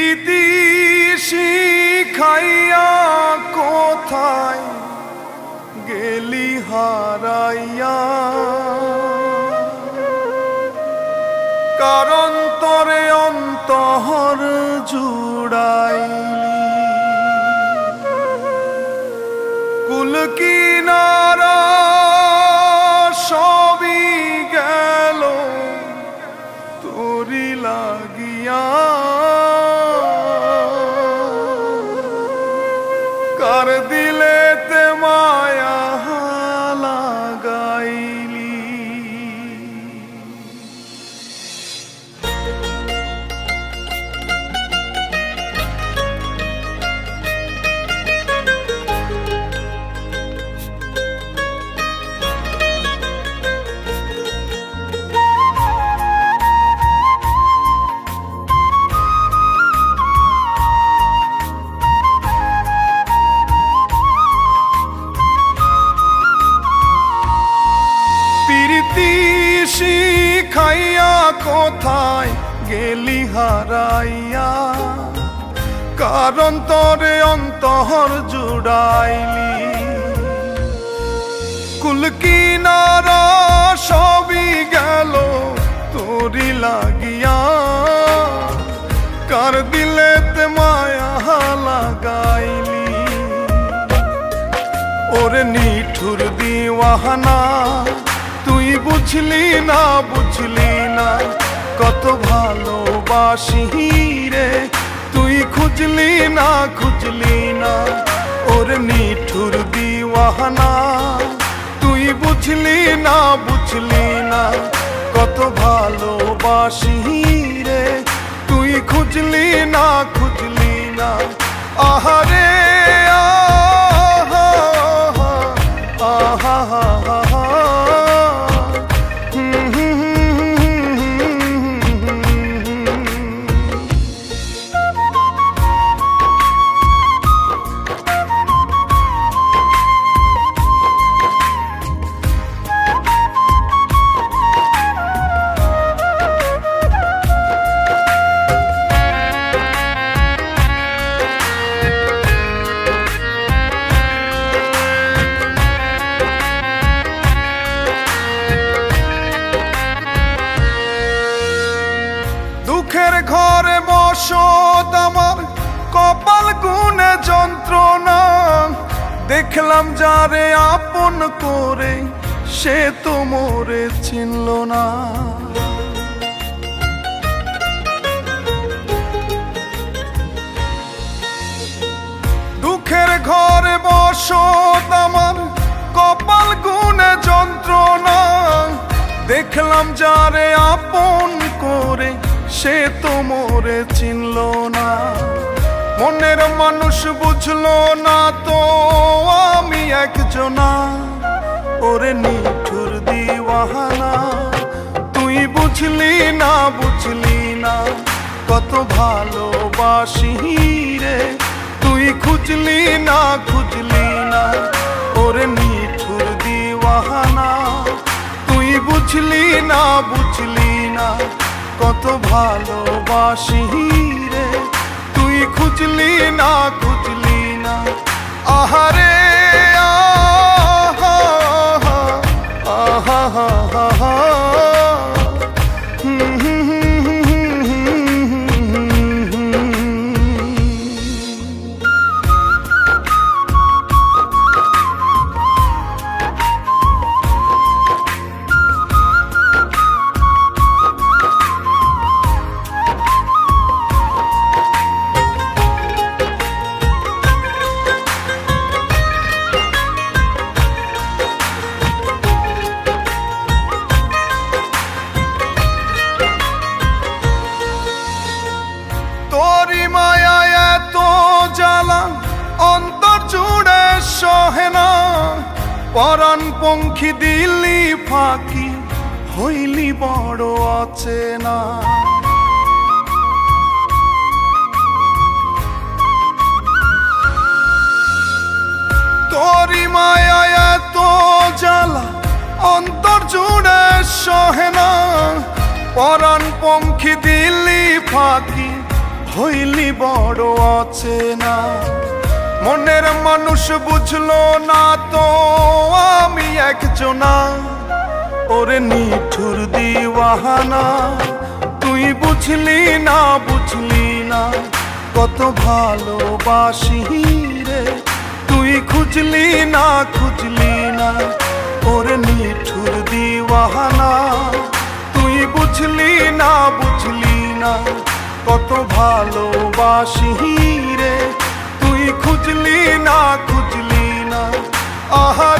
প্রীতি শিখাইয়া কোথায় গেলি হারাইয়া, কারণ তরে অন্তর জুড়াইলি। কুল কিনারা সবই গেল তোরি লাগিয়া, কার দিলেতে মায়া লাগাইলি। প্রীতি শিখাইয়া কোথায় গেলি হারাইয়া, কারণ তরে অন্তর জুড়াইলি। কুল কিনারা সবই গেল তোরি লাগিয়া, কার দিলেতে মায়া লাগাইলি। ওরে নিঠুর দিওয়ানা তুই বুঝলি না, বুঝলি না কত ভালোবাসি রে, তুই খুঁজলি না, খুঁজলি না। ওরে নিঠুর দিওয়ানা তুই বুঝলি না, বুঝলি না কত ভালোবাসি রে, তুই খুঁজলি না, খুঁজলি না। আহারে আহা আহা আহা, দুঃখের ঘরে বসত আমার কপাল গুনে যন্ত্রণা, দেখলাম যারে আপন করে সে তো মোরে চিনল না। দুঃখের ঘরে বসত আমার কপাল গুনে যন্ত্রণা, দেখলাম যারে আপন করে সে তো মোরে চিনল না। মনের মানুষ বুঝলো না তো আমি একজনা, ওরে নিঠুর দিওয়ানা তুই বুঝলি না, বুঝলি না কত ভালোবাসি রে, তুই খুঁজলি না, খুঁজলি না। ওরে নিঠুর দিওয়ানা তুই বুঝলি না, বুঝলি না কত ভালোবাসি রে, তুই খুঁজলি না, খুঁজলি না। আহারে আহা আহা আহা, তোরি মায়া এত জ্বালা অন্তর জুড়ে সহে না, পরাণ পঙ্খী দিলি ফাঁকি হইলি বড় অচেনা। তোরি মায়া এত জ্বালা অন্তর জুড়ে সহে না, পরাণ পঙ্খী দিলি ফাঁকি হইলি বড় অচেনা। মনের মানুষ বুঝলো না তো আমি একজনা, ওরে নিঠুর দিওয়ানা। তুই বুঝলি না বুঝলি না কত ভালোবাসি রে, তুই খুঁজলি না খুঁজলি না ওরে নিঠুর দিওয়ানা। তুই বুঝলি না বুঝলি না কত ভালোবাসি রে, তুই খুঁজলি না খুঁজলি না। আহা